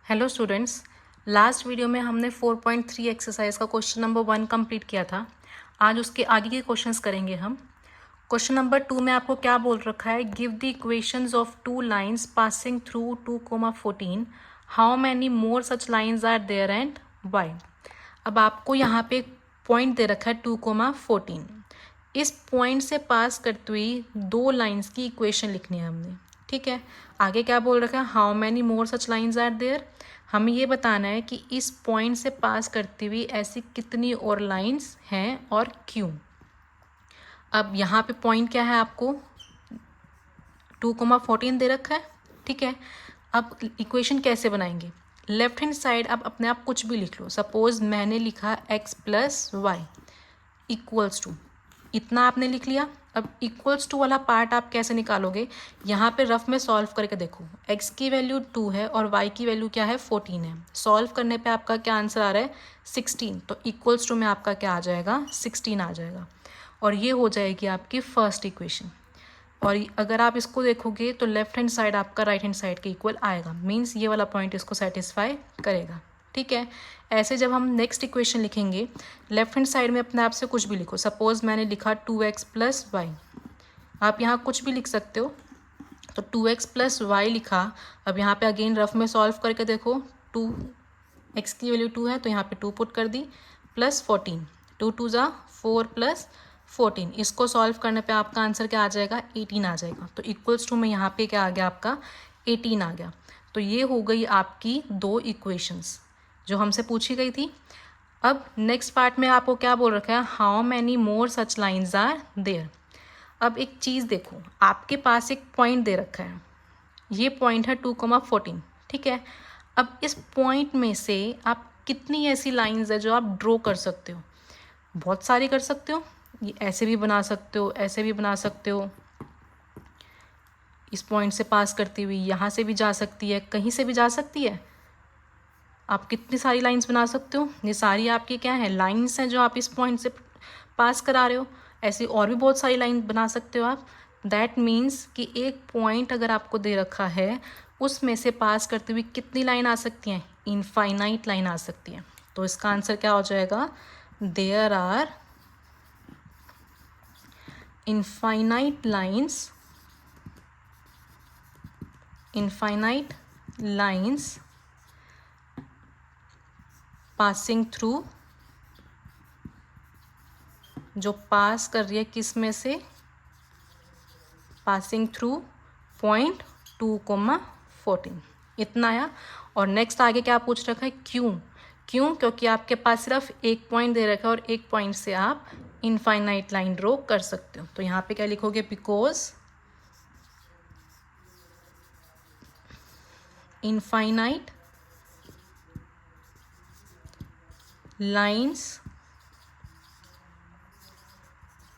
Hello students, last video में हमने 4.3 exercise का क्वेश्चन नंबर 1 कंप्लीट किया था। आज उसके आगे के क्वेश्चंस करेंगे हम। क्वेश्चन नंबर 2 में आपको क्या बोल रखा है, give the equations of two lines passing through 2,14, how many more such lines are there and why. अब आपको यहाँ पे पॉइंट दे रखा है 2,14। इस पॉइंट से पास करते हुए दो लाइंस की इक्वेशन लिखनी है हमने। ठीक है, आगे क्या बोल रखा है, how many more such lines are there. हमें ये बताना है कि इस पॉइंट से पास करती हुई ऐसी कितनी और लाइंस हैं और क्यों। अब यहाँ पे पॉइंट क्या है, आपको 2,14 दे रखा है। ठीक है, अब इक्वेशन कैसे बनाएंगे, लेफ्ट हैंड साइड आप अपने आप कुछ भी लिख लो। सपोज मैंने लिखा x plus y equals to, इतना आपने लिख लिया। अब इक्वल्स टू वाला पार्ट आप कैसे निकालोगे, यहाँ पे रफ में सॉल्व करके देखो। x की वैल्यू 2 है और y की वैल्यू क्या है, 14 है। सॉल्व करने पे आपका क्या आंसर आ रहा है, 16। तो इक्वल्स टू में आपका क्या आ जाएगा, 16 आ जाएगा। और ये हो जाएगी आपकी फर्स्ट इक्वेशन। और अगर आप इसको देखोगे तो लेफ्ट हैंड साइड आपका राइट हैंड साइड के इक्वल आएगा, मीन्स ये वाला पॉइंट इसको सेटिस्फाई करेगा। ठीक है, ऐसे जब हम नेक्स्ट इक्वेशन लिखेंगे, लेफ्ट हैंड साइड में अपने आप से कुछ भी लिखो। सपोज मैंने लिखा 2x प्लस वाई, आप यहाँ कुछ भी लिख सकते हो। तो 2x प्लस वाई लिखा। अब यहाँ पे अगेन रफ में सॉल्व करके देखो, 2x की वैल्यू 2 है तो यहाँ पे 2 पुट कर दी, प्लस 14, 2 2 ज़ा 4 प्लस 14। इसको सॉल्व करने पे आपका आंसर क्या आ जाएगा, 18 आ जाएगा। तो इक्वल्स टू में यहाँ पे क्या आ गया, आपका 18 आ गया। तो ये हो गई आपकी दो इक्वेशंस जो हमसे पूछी गई थी। अब नेक्स्ट पार्ट में आपको क्या बोल रखा है, how many more such lines are there. अब एक चीज़ देखो, आपके पास एक पॉइंट दे रखा है, ये पॉइंट है 2,14। ठीक है, अब इस पॉइंट में से आप कितनी ऐसी लाइंस है जो आप ड्रॉ कर सकते हो, बहुत सारी कर सकते हो। ये ऐसे भी बना सकते हो, ऐसे भी बना सकते हो, इस पॉइंट से पास करती हुई यहाँ से भी जा सकती है, कहीं से भी जा सकती है। आप कितनी सारी लाइंस बना सकते हो, ये सारी आपकी क्या है, लाइंस हैं जो आप इस पॉइंट से पास करा रहे हो। ऐसी और भी बहुत सारी लाइन बना सकते हो आप। दैट मीन्स कि एक पॉइंट अगर आपको दे रखा है, उसमें से पास करते हुए कितनी लाइन आ सकती हैं, इनफाइनाइट लाइन आ सकती है। तो इसका आंसर क्या हो जाएगा, there are infinite lines passing through, जो पास कर रही है किस में से, पासिंग थ्रू पॉइंट 2,14। इतना आया। और नेक्स्ट आगे क्या पूछ रखा है, क्यों। क्योंकि आपके पास सिर्फ एक पॉइंट दे रखा है और एक पॉइंट से आप इनफाइनाइट लाइन ड्रॉ कर सकते हो। तो यहाँ पे क्या लिखोगे, because infinite lines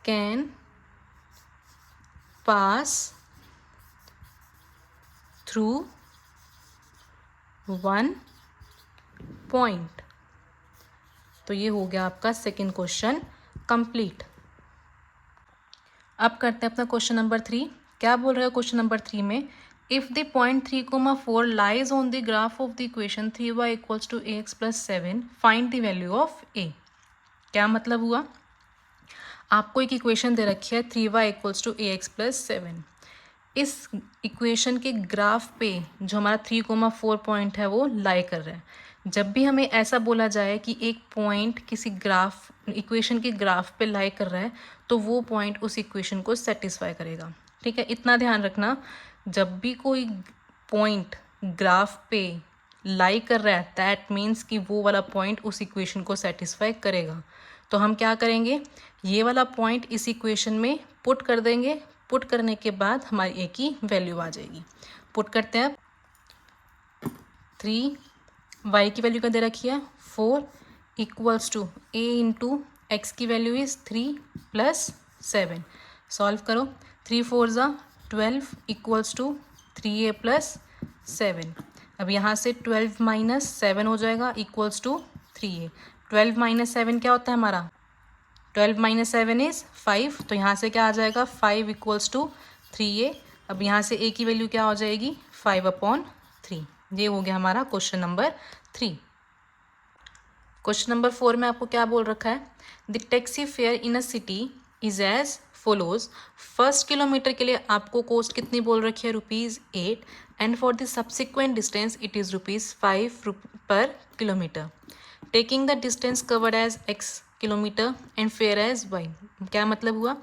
can pass through one point. तो ये हो गया आपका सेकेंड क्वेश्चन कंप्लीट। अब करते हैं अपना क्वेश्चन नंबर 3। क्या बोल रहा है क्वेश्चन नंबर 3 में, if the point 3,4 lies on the graph of the equation 3y equals to ax plus 7, find the value of a। क्या मतलब हुआ, आपको एक इक्वेशन दे रखी है 3y equals to ax plus 7। इस इक्वेशन के ग्राफ पे जो हमारा 3,4 पॉइंट है वो लाई कर रहा है। जब भी हमें ऐसा बोला जाए कि एक पॉइंट किसी ग्राफ इक्वेशन के ग्राफ पे लाई कर रहा है, तो वो पॉइंट उस इक्वेशन को सेटिस्फाई करेगा। ठीक है, इतना ध्यान रखना, जब भी कोई पॉइंट ग्राफ पे लाई कर रहा है, दैट मीन्स कि वो वाला पॉइंट उस इक्वेशन को सेटिस्फाई करेगा। तो हम क्या करेंगे, ये वाला पॉइंट इस इक्वेशन में पुट कर देंगे। पुट करने के बाद हमारी ए की वैल्यू आ जाएगी। पुट करते हैं, 3 वाई की वैल्यू क्या दे रखी है, 4 equals to a into x की वैल्यू इज 3 प्लस 7। सॉल्व करो, 3 4 ज़ा 12 इक्वल्स टू 3a प्लस 7। अब यहाँ से 12 माइनस 7 हो जाएगा इक्वल्स टू 3a। 12 माइनस 7 क्या होता है हमारा, 12 माइनस 7 इज़ 5। तो यहाँ से क्या आ जाएगा, 5 इक्वल्स टू 3a। अब यहाँ से a की वैल्यू क्या हो जाएगी, 5/3। ये हो गया हमारा क्वेश्चन नंबर 3। क्वेश्चन नंबर 4 में आपको क्या बोल रखा है, the taxi fare in a city is as follows. First kilometre के लिए आपको कॉस्ट कितनी बोल रखी है, ₹8, and for the subsequent distance it is ₹5 per kilometre. Taking the distance covered as x kilometre and fare as y। क्या मतलब हुआ,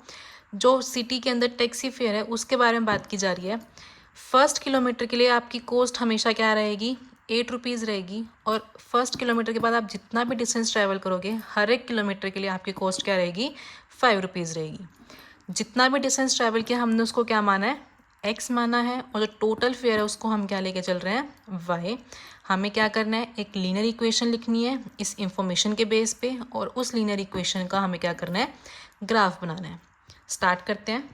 जो सिटी के अंदर टैक्सी फेयर है उसके बारे में बात की जा रही है। फर्स्ट किलोमीटर के लिए आपकी कॉस्ट हमेशा क्या रहेगी, ₹8 रहेगी, और फर्स्ट किलोमीटर के बाद आप जितना भी डिस्टेंस ट्रैवल करोगे हर एक किलोमीटर के लिए आपकी कॉस्ट क्या रहेगी, ₹5 रहेगी। जितना भी डिस्टेंस ट्रैवल किया हमने उसको क्या माना है, x माना है, और जो टोटल फेयर है उसको हम क्या लेके चल रहे हैं, y। हमें क्या करना है, एक लीनियर इक्वेशन लिखनी है इस इंफॉर्मेशन के बेस पे, और उस लीनियर इक्वेशन का हमें क्या करना है, ग्राफ बनाना है। स्टार्ट करते हैं।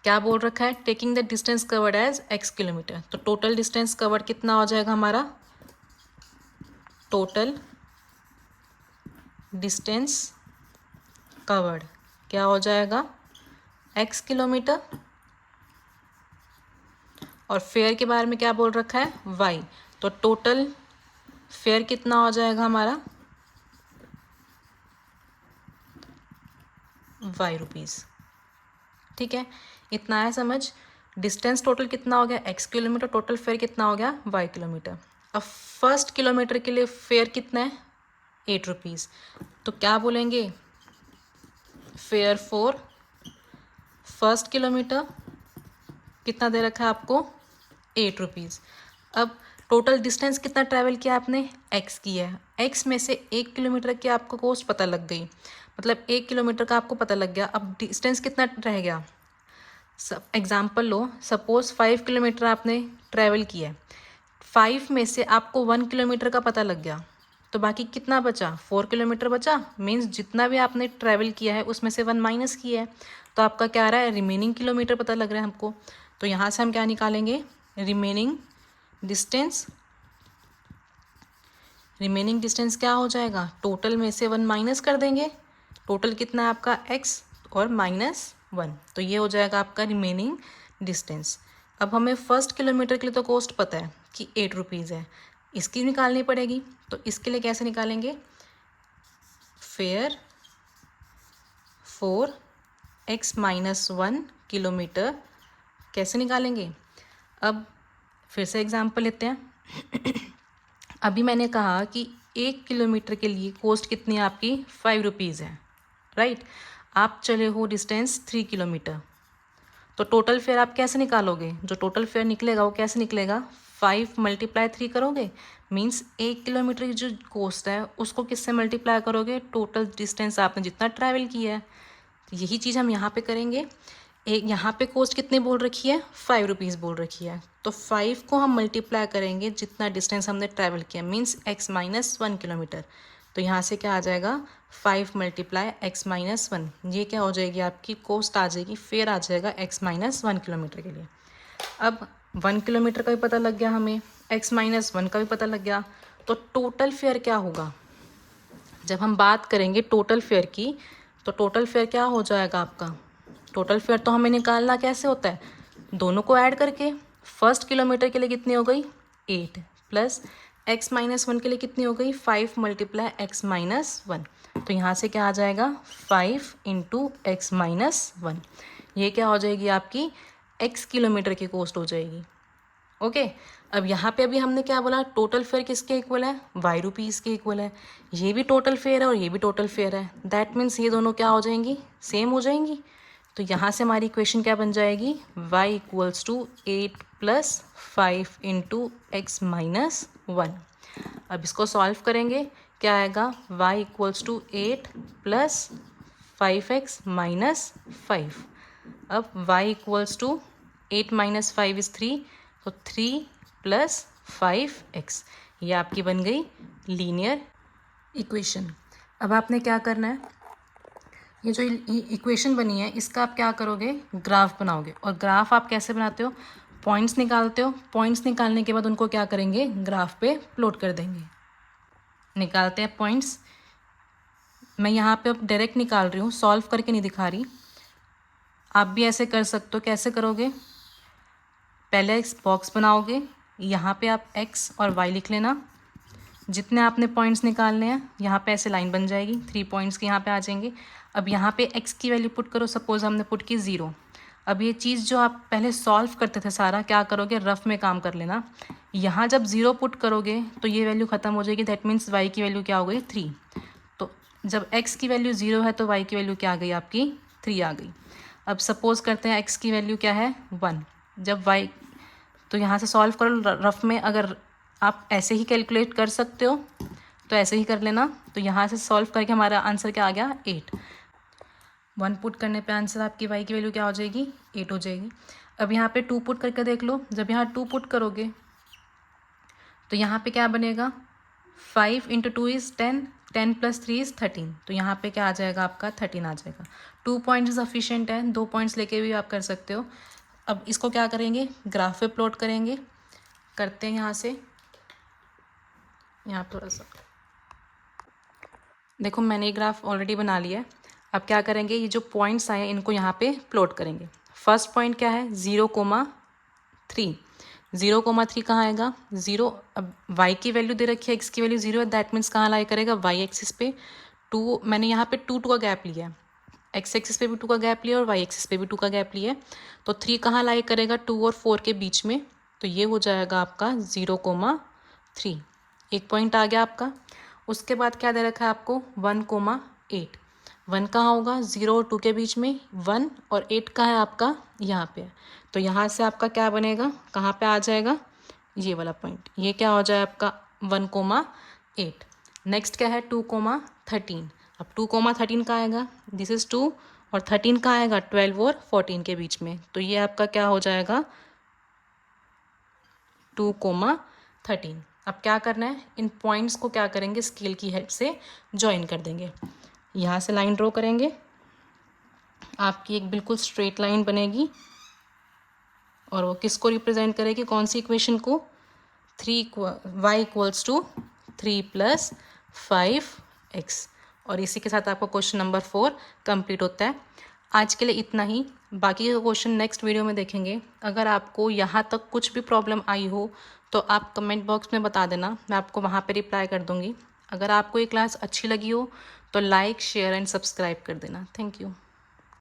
क्या बोल रखा है, taking the distance covered as x kilometre. तो टोटल डिस्टेंस कवर्ड कितना हो जाएगा हमारा, टोटल डिस्टेंस कवर्ड क्या हो जाएगा, x किलोमीटर, और फेयर के बारे में क्या बोल रखा है, y। तो टोटल फेयर कितना हो जाएगा हमारा, ₹y। ठीक है, इतना है समझ। डिस्टेंस टोटल कितना हो गया, x किलोमीटर, टोटल फेयर कितना हो गया, y किलोमीटर। अब फर्स्ट किलोमीटर के लिए फेयर कितना है, ₹8। तो क्या बोलेंगे, फेयर फॉर फर्स्ट किलोमीटर कितना दे रखा है आपको, ₹8। अब टोटल डिस्टेंस कितना ट्रैवल किया आपने, x किया है, x में से 1 किलोमीटर की आपको कॉस्ट पता लग गई, मतलब 1 किलोमीटर का आपको पता लग गया। अब डिस्टेंस कितना रह गया, सब एग्जाम्पल लो, सपोज 5 किलोमीटर आपने ट्रैवल किया है, 5 में से आपको 1 किलोमीटर का पता लग गया, तो बाकी कितना बचा, 4 किलोमीटर बचा। मीन्स जितना भी आपने ट्रैवल किया है उसमें से 1 माइनस किया है, तो आपका क्या आ रहा है, रिमेनिंग किलोमीटर पता लग रहा है हमको। तो यहाँ से हम क्या निकालेंगे, रिमेनिंग डिस्टेंस। रिमेनिंग डिस्टेंस क्या हो जाएगा, टोटल में से 1 माइनस कर देंगे, टोटल कितना है आपका x और -1, तो ये हो जाएगा आपका रिमेनिंग डिस्टेंस। अब हमें फर्स्ट किलोमीटर के लिए तो कॉस्ट पता है कि ₹8 है, इसकी निकालनी पड़ेगी। तो इसके लिए कैसे निकालेंगे, फेयर फॉर x-1 किलोमीटर कैसे निकालेंगे। अब फिर से एग्जांपल लेते हैं। अभी मैंने कहा कि 1 किलोमीटर के लिए कॉस्ट कितनी है आपकी, ₹5 है, राइट। आप चले हो डिस्टेंस 3 किलोमीटर, तो टोटल फेयर आप कैसे निकालोगे, जो टोटल फेयर निकलेगा वो कैसे निकलेगा, 5 × 3 करोगे, मीन्स 1 किलोमीटर की जो कॉस्ट है उसको किससे मल्टीप्लाई करोगे, टोटल डिस्टेंस आपने जितना ट्रैवल किया है। तो यही चीज़ हम यहाँ पे करेंगे। एक यहाँ पे कॉस्ट कितनी बोल रखी है, ₹5 बोल रखी है, तो 5 को हम मल्टीप्लाई करेंगे जितना डिस्टेंस हमने ट्रैवल किया, मीन्स x-1 किलोमीटर। तो यहाँ से क्या आ जाएगा, 5 × x-1, ये क्या हो जाएगी आपकी कॉस्ट आ जाएगी, फेयर आ जाएगा x-1 किलोमीटर के लिए। अब 1 किलोमीटर का भी पता लग गया हमें, x-1 का भी पता लग गया, तो टोटल फेयर क्या होगा, जब हम बात करेंगे टोटल फेयर की, तो टोटल फेयर क्या हो जाएगा आपका, टोटल फेयर तो हमें निकालना कैसे होता है, दोनों को ऐड करके। फर्स्ट किलोमीटर के लिए कितनी हो गई, 8, प्लस x-1 के लिए कितनी हो गई, 5 × x-1। तो यहाँ से क्या आ जाएगा, 5 × x-1, ये क्या हो जाएगी आपकी x किलोमीटर की कॉस्ट हो जाएगी। ओके, अब यहाँ पे अभी हमने क्या बोला, टोटल फेयर किसके इक्वल है, ₹y के इक्वल है। ये भी टोटल फेयर है और ये भी टोटल फेयर है, दैट मीन्स ये दोनों क्या हो जाएंगी, सेम हो जाएंगी। तो यहाँ से हमारी इक्वेशन क्या बन जाएगी, y = 8 + 5 × x-1। अब इसको सॉल्व करेंगे, क्या आएगा, y = 8 + 5x - 5। अब y = 8 - 5 = 3, तो 3 + 5x, ये आपकी बन गई लीनियर इक्वेशन। अब आपने क्या करना है, ये जो इक्वेशन बनी है इसका आप क्या करोगे, ग्राफ बनाओगे। और ग्राफ आप कैसे बनाते हो, पॉइंट्स निकालते हो, पॉइंट्स निकालने के बाद उनको क्या करेंगे, ग्राफ पे प्लॉट कर देंगे। निकालते हैं पॉइंट्स, मैं यहाँ पे अब डायरेक्ट निकाल रही हूँ, सॉल्व करके नहीं दिखा रही। आप भी ऐसे कर सकते हो, कैसे करोगे, पहले एक बॉक्स बनाओगे, यहाँ पे आप x और y लिख लेना, जितने आपने पॉइंट्स निकालने हैं यहाँ पे ऐसे लाइन बन जाएगी, 3 पॉइंट्स के यहाँ पे आ जाएंगे। अब यहाँ पे x की वैल्यू पुट करो, सपोज हमने पुट की 0। अब ये चीज़ जो आप पहले सॉल्व करते थे सारा क्या करोगे, रफ में काम कर लेना। यहाँ जब 0 पुट करोगे तो ये वैल्यू ख़त्म हो जाएगी, दैट मीन्स y की वैल्यू क्या हो गई 3। तो जब x की वैल्यू 0 है तो y की वैल्यू क्या आ गई आपकी 3 आ गई। अब सपोज करते हैं x की वैल्यू क्या है 1, जब y, तो यहाँ से सॉल्व करो रफ में। अगर आप ऐसे ही कैलकुलेट कर सकते हो तो ऐसे ही कर लेना। तो यहाँ से सॉल्व करके हमारा आंसर क्या आ गया 8। 1 पुट करने पे आंसर आपकी y की वैल्यू क्या हो जाएगी 8 हो जाएगी। अब यहाँ पे 2 पुट करके देख लो, जब यहाँ 2 पुट करोगे तो यहाँ पे क्या बनेगा 5 × 2 = 10, 10 + 3 = 13। तो यहाँ पे क्या आ जाएगा आपका 13 आ जाएगा। 2 पॉइंट्स सफिशिएंट है, 2 पॉइंट्स लेके भी आप कर सकते हो। अब इसको क्या करेंगे, ग्राफ पे प्लॉट करेंगे। करते हैं यहाँ से, यहाँ थोड़ा सा देखो मैंने ग्राफ ऑलरेडी बना लिया है। अब क्या करेंगे, ये जो पॉइंट्स आए हैं इनको यहाँ पे प्लॉट करेंगे। फर्स्ट पॉइंट क्या है 0,3, 0,3 कहाँ आएगा 0। अब y की वैल्यू दे रखी है, x की वैल्यू 0 है, दैट मीन्स कहाँ लाई करेगा y एक्सिस पे 2। मैंने यहाँ पे 2 का गैप लिया है, x एक्सिस पे भी 2 का गैप लिया और y एक्सिस पे भी 2 का गैप लिया है। तो 3 कहाँ लाई करेगा 2 और 4 के बीच में, तो ये हो जाएगा आपका 0,3। एक पॉइंट आ गया आपका। उसके बाद क्या दे रखा है आपको 1,8, 1 कहाँ होगा 0 और 2 के बीच में 1, और 8 कहाँ है आपका यहाँ पे। तो यहाँ से आपका क्या बनेगा, कहाँ पे आ जाएगा ये वाला पॉइंट, ये क्या हो जाए आपका 1,8। नेक्स्ट क्या है 2,13। अब 2,13 कहाँ आएगा, दिस इज़ 2, और 13 कहाँ आएगा 12 और 14 के बीच में। तो ये आपका क्या हो जाएगा 2,13। अब क्या करना है, इन पॉइंट्स को क्या करेंगे स्केल की हेल्प से ज्वाइन कर देंगे। यहाँ से लाइन ड्रॉ करेंगे, आपकी एक बिल्कुल स्ट्रेट लाइन बनेगी, और वो किसको रिप्रेजेंट करेगी, कौन सी इक्वेशन को, y = 3 + 5x। और इसी के साथ आपका क्वेश्चन नंबर 4 कंप्लीट होता है। आज के लिए इतना ही, बाकी का क्वेश्चन नेक्स्ट वीडियो में देखेंगे। अगर आपको यहाँ तक कुछ भी प्रॉब्लम आई हो तो आप कमेंट बॉक्स में बता देना, मैं आपको वहाँ पे रिप्लाई कर दूँगी। अगर आपको ये क्लास अच्छी लगी हो तो लाइक, शेयर एंड सब्सक्राइब कर देना। Thank you.